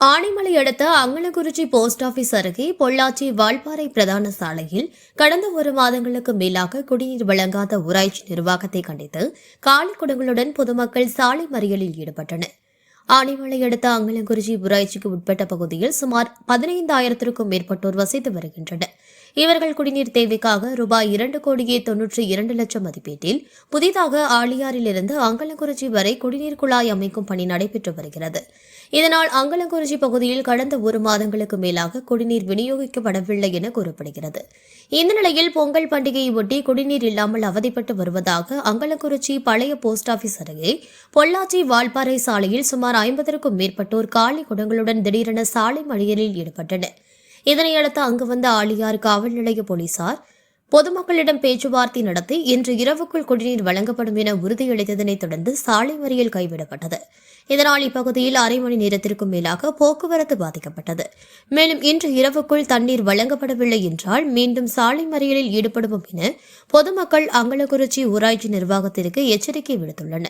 ஆனைமலை அடுத்த Angalakurichi post office அருகே பொள்ளாச்சி வால்பாறை பிரதான சாலையில் கடந்த ஒரு மாதங்களுக்கு மேலாக குடிநீர் வழங்காத ஊராட்சி நிர்வாகத்தை கண்டித்து காலி குடங்களுடன் பொதுமக்கள் சாலை மறியலில் ஈடுபட்டனர். ஆனைமலை அடுத்த அங்கலக்குறிச்சி ஊராட்சிக்கு உட்பட்ட பகுதியில் சுமார் 15,000க்கும் மேற்பட்டோர் வசித்து வருகின்றனர். இவர்கள் குடிநீர் தேவைக்காக ரூபாய் 2,92,00,000 மதிப்பீட்டில் புதிதாக ஆழியாறிலிருந்து அங்கலக்குறிச்சி வரை குடிநீர் குழாய் அமைக்கும் பணி நடைபெற்று வருகிறது. இதனால் அங்கலக்குறிச்சி பகுதியில் கடந்த ஒரு மாதங்களுக்கு மேலாக குடிநீர் விநியோகிக்கப்படவில்லை என கூறப்படுகிறது. இந்த நிலையில் பொங்கல் பண்டிகையை ஒட்டி குடிநீர் இல்லாமல் அவதிப்பட்டு வருவதாக அங்கலக்குறிச்சி பழைய போஸ்ட் ஆபீஸ் அருகே பொள்ளாச்சி வால்பாறை சாலையில் சுமார் 50க்கும் மேற்பட்டோர் காலி குடங்களுடன் திடீரென சாலை மறியலில் ஈடுபட்டனர். இதனையடுத்து அங்கு வந்த ஆழியார் காவல் நிலைய போலீசார் பொதுமக்களிடம் பேச்சுவார்த்தை நடத்தி இன்று இரவுக்குள் குடிநீர் வழங்கப்படும் என உறுதியளித்ததனைத் தொடர்ந்து சாலை மறியல் கைவிடப்பட்டது. இதனால் இப்பகுதியில் அரை மணி நேரத்திற்கும் மேலாக போக்குவரத்து பாதிக்கப்பட்டது. மேலும் இன்று இரவுக்குள் தண்ணீர் வழங்கப்படவில்லை என்றால் மீண்டும் சாலை மறியலில் ஈடுபடுவோம் என பொதுமக்கள் அங்கலக்குறிச்சி ஊராட்சி நிர்வாகத்திற்கு எச்சரிக்கை விடுத்துள்ளனர்.